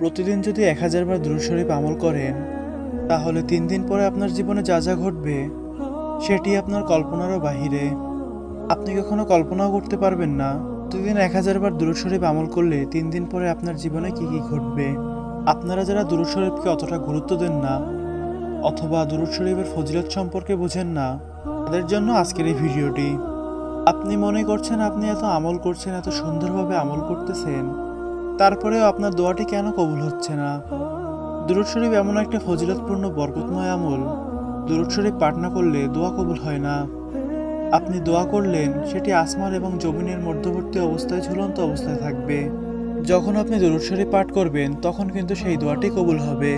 প্রতিদিন যদি 1000 বার দুরূদ শরীফ আমল করেন, তাহলে 3 দিন পরে আপনার জীবনে যা যা ঘটবে সেটি আপনার কল্পনারও বাহিরে। আপনি কখনো কল্পনাও করতে পারবেন না প্রতিদিন 1000 বার দুরূদ শরীফ আমল করলে 3 দিন পরে আপনার জীবনে কি কি ঘটবে। আপনারা যারা দুরূদ শরীফকে অতটা গুরুত্ব দেন না অথবা দুরূদ শরীফের ফজিলত সম্পর্কে বোঝেন না, তাদের জন্য আজকের এই ভিডিওটি। আপনি মনে করছেন আপনি এত আমল করছেন, এত সুন্দরভাবে আমল করতেছেন, তারপরেও আপনার দোয়াটি কেন কবুল হচ্ছে না? দুরূদ শরীফ এমন একটা ফজিলতপূর্ণ বরকতময় আমল, দুরূদ শরীফ পাঠ না করলে দোয়া কবুল হয় না। আপনি দোয়া করলেন, সেটি আসমান এবং জমিনের মধ্যবর্তী অবস্থায় ঝুলন্ত অবস্থায় থাকবে। যখন আপনি দুরূদ শরীফ পাঠ করবেন তখন কিন্তু সেই দোয়াটি কবুল হবে।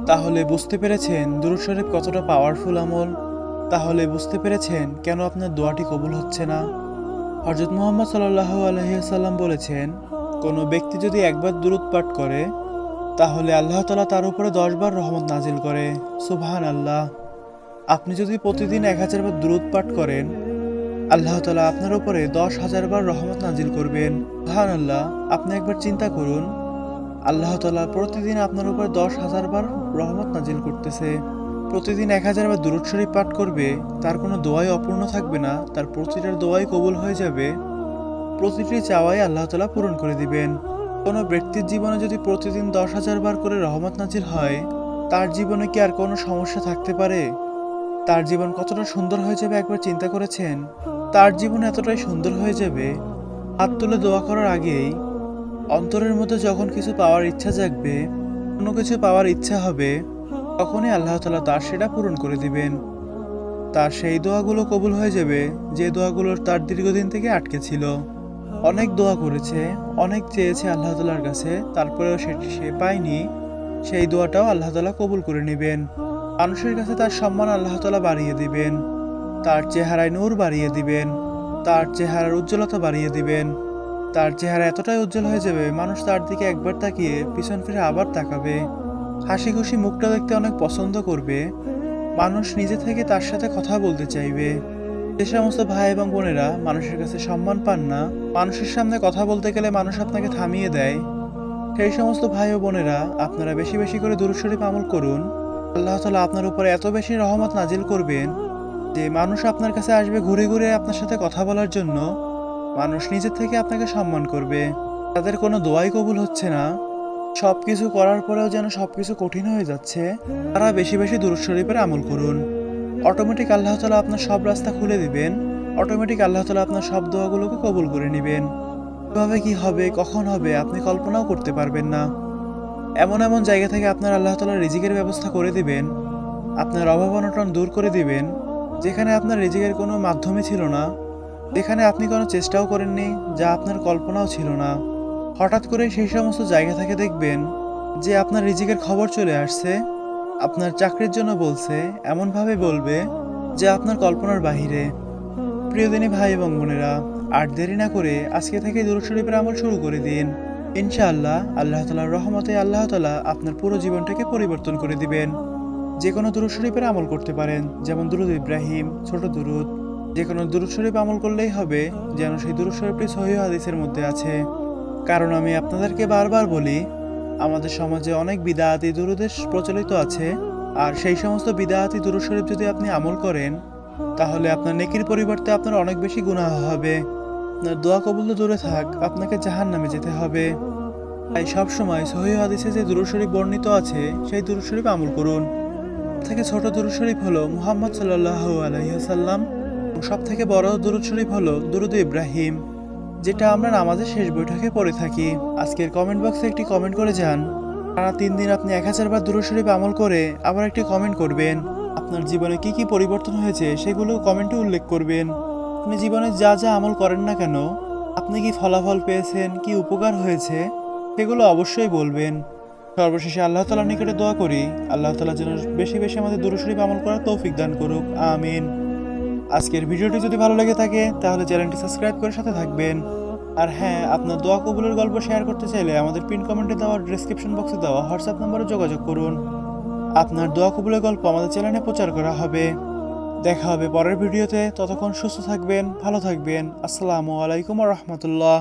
তাহলে বুঝতে পেরেছেন দুরূদ শরীফ কতটা পাওয়ারফুল আমল? তাহলে বুঝতে পেরেছেন কেন আপনার দোয়াটি কবুল হচ্ছে না? হযরত মুহাম্মদ সাল্লাল্লাহু আলাইহি ওয়াসাল্লাম বলেছেন, কোনো ব্যক্তি যদি একবার দুরূদ পাঠ করে তাহলে আল্লাহ তাআলা তার উপরে 10 বার রহমত নাজিল করে। সুবহানাল্লাহ। আপনি যদি প্রতিদিন 1000 বার দুরূদ পাঠ করেন, আল্লাহ তাআলা আপনার উপরে 10,000 বার রহমত নাজিল করবেন। সুবহানাল্লাহ। আপনি একবার চিন্তা করুন, আল্লাহ তাআলা প্রতিদিন আপনার উপরে 10,000 বার রহমত নাজিল করতেছে। প্রতিদিন 1000 বার দুরূদ শরীফ পাঠ করবে, তার কোনো দোয়াই অপূর্ণ থাকবে না, তার প্রতিটার দোয়াই কবুল হয়ে যাবে, প্রতিটি চাওয়াই আল্লাহ তাআলা পূরণ করে দিবেন। কোনো ব্যক্তির জীবনে যদি প্রতিদিন 10,000 বার করে রহমত নাজিল হয়, তার জীবনে কি আর কোনো সমস্যা থাকতে পারে? তার জীবন কতটা সুন্দর হয়ে যাবে একবার চিন্তা করেছেন? তার জীবন এতটাই সুন্দর হয়ে যাবে, হাত তুলে দোয়া করার আগেই অন্তরের মধ্যে যখন কিছু পাওয়ার ইচ্ছা জাগবে, কোনো কিছু পাওয়ার ইচ্ছা হবে, তখনই আল্লাহ তাআলা তার সেটা পূরণ করে দিবেন। তার সেই দোয়াগুলো কবুল হয়ে যাবে যে দোয়াগুলো তার দীর্ঘদিন থেকে আটকে ছিল। অনেক দোয়া করেছে, অনেক চেয়েছে আল্লাহ তাআলার কাছে, তারপরেও সেটি সে পায়নি, সেই দোয়াটাও আল্লাহ তাআলা কবুল করে নেবেন। মানুষের কাছে তার সম্মান আল্লাহ তাআলা বাড়িয়ে দিবেন, তার চেহারায় নূর বাড়িয়ে দিবেন, তার চেহারার উজ্জ্বলতা বাড়িয়ে দিবেন। তার চেহারা এতটাই উজ্জ্বল হয়ে যাবে, মানুষ তার দিকে একবার তাকিয়ে পিছন ফিরে আবার তাকাবে, হাসি খুশি মুখটা দেখতে অনেক পছন্দ করবে, মানুষ নিজে থেকে তার সাথে কথা বলতে চাইবে। যে সমস্ত ভাই এবং বোনেরা মানুষের কাছে সম্মান পান না, মানুষের সামনে কথা বলতে গেলে মানুষ আপনাকে থামিয়ে দেয়, সেই সমস্ত ভাই ও বোনেরা আপনারা বেশি বেশি করে দুরূদ শরীফ আমল করুন। আল্লাহ তাআলা আপনার উপরে এত বেশি রহমত নাজিল করবেন যে মানুষ আপনার কাছে আসবে ঘুরে ঘুরে আপনার সাথে কথা বলার জন্য, মানুষ নিজের থেকে আপনাকে সম্মান করবে। তাদের কোনো দোয়াই কবুল হচ্ছে না, সবকিছু করার পরেও যেন সবকিছু কঠিন হয়ে যাচ্ছে, তারা বেশি বেশি দুরূদ শরীফের আমল করুন। অটোমেটিক আল্লাহ তাআলা আপনার সব রাস্তা খুলে দিবেন, অটোমেটিক আল্লাহ তাআলা আপনার সব দোয়াগুলোকে কবুল করে নেবেন। কিভাবে কি হবে, কখন হবে আপনি কল্পনাও করতে পারবেন না। এমন এমন জায়গা থেকে আপনার আল্লাহ তাআলা রিজিকের ব্যবস্থা করে দিবেন, আপনার অভাব অনটন দূর করে দিবেন, যেখানে আপনার রিজিকের কোনো মাধ্যমই ছিল না, যেখানে আপনি কোনো চেষ্টাও করেননি, যা আপনার কল্পনাও ছিল না। হঠাৎ করে সেই সমস্ত জায়গা থেকে দেখবেন যে আপনার রিজিকের খবর চলে আসছে, আপনার চাকরির জন্য বলছে, এমনভাবে বলবে যে আপনার কল্পনার বাহিরে। প্রিয় দিনী ভাই এবং বোনেরা, আর দেরি না করে আজকে থেকে দুরূদ শরীফের আমল শুরু করে দিন। ইনশাআল্লাহ আল্লাহ তাআলার রহমতে আল্লাহ তাআলা আপনার পুরো জীবনটাকে পরিবর্তন করে দিবেন। যে কোনো দুরূদ শরীফের আমল করতে পারেন, যেমন দুরূদ ইব্রাহিম, ছোট দুরূদ। যে কোনো দুরূদ শরীফ আমল করলেই হবে যেন সেই দুরূদ শরীফটি সহিহ হাদিসের মধ্যে আছে। কারণ আমি আপনাদেরকে বারবার বলি, আমাদের সমাজে অনেক বিদআতি দুরূদের প্রচলিত আছে, আর সেই সমস্ত বিদআতি দুরূদ শরীফ যদি আপনি আমল করেন, তাহলে আপনার নেকির পরিবর্তে আপনার অনেক বেশি গুনাহ হবে। আপনার দোয়া কবুল তো দূরে থাক, আপনাকে জাহান্নামে যেতে হবে। তাই সবসময় সহিহ হাদিসে যে দুরূদ শরীফ বর্ণিত আছে সেই দুরূদ শরীফ আমল করুন। থেকে ছোট দুরূদ শরীফ হলো মুহাম্মদ সাল্লাল্লাহু আলাইহি ওয়াসাল্লাম, এবং সব থেকে বড় দুরূদ শরীফ হলো দুরূদ ইব্রাহিম, যেটা আমরা নামাজের শেষ বৈঠকে পড়ে থাকি। আজকের কমেন্ট বক্সে একটি কমেন্ট করে যান, টানা 3 দিন আপনি 1000 বার দুরূদ শরীফ আমল করে আবার একটি কমেন্ট করবেন। আপনার জীবনে কি কি পরিবর্তন হয়েছে সেগুলো কমেন্টে উল্লেখ করবেন। আপনি জীবনে যা যা আমল করেন না কেন, আপনি কি ফলাফল পেয়েছেন, কি উপকার হয়েছে, সেগুলো অবশ্যই বলবেন। সর্বশেষে আল্লাহ তাআলার নিকটে দোয়া করি, আল্লাহ তাআলা যেন বেশি বেশি আমাদের দুরূদ শরীফ আমল করার তৌফিক দান করুক, আমিন। আজকের ভিডিওটি যদি ভালো লেগে থাকে তাহলে চ্যানেলটি সাবস্ক্রাইব করে সাথে থাকবেন। আর হ্যাঁ, আপনার দোয়া কবুলের গল্প শেয়ার করতে চাইলে আমাদের পিন কমেন্টে দেওয়া, ডেসক্রিপশন বক্সে দেওয়া হোয়াটসঅ্যাপ নম্বরে যোগাযোগ করুন। আপনার দোয়া কবুলের গল্প আমাদের চ্যানেলে প্রচার করা হবে। দেখা হবে পরের ভিডিওতে, ততক্ষণ সুস্থ থাকবেন, ভালো থাকবেন। আসসালামু আলাইকুম ওয়া রাহমাতুল্লাহ।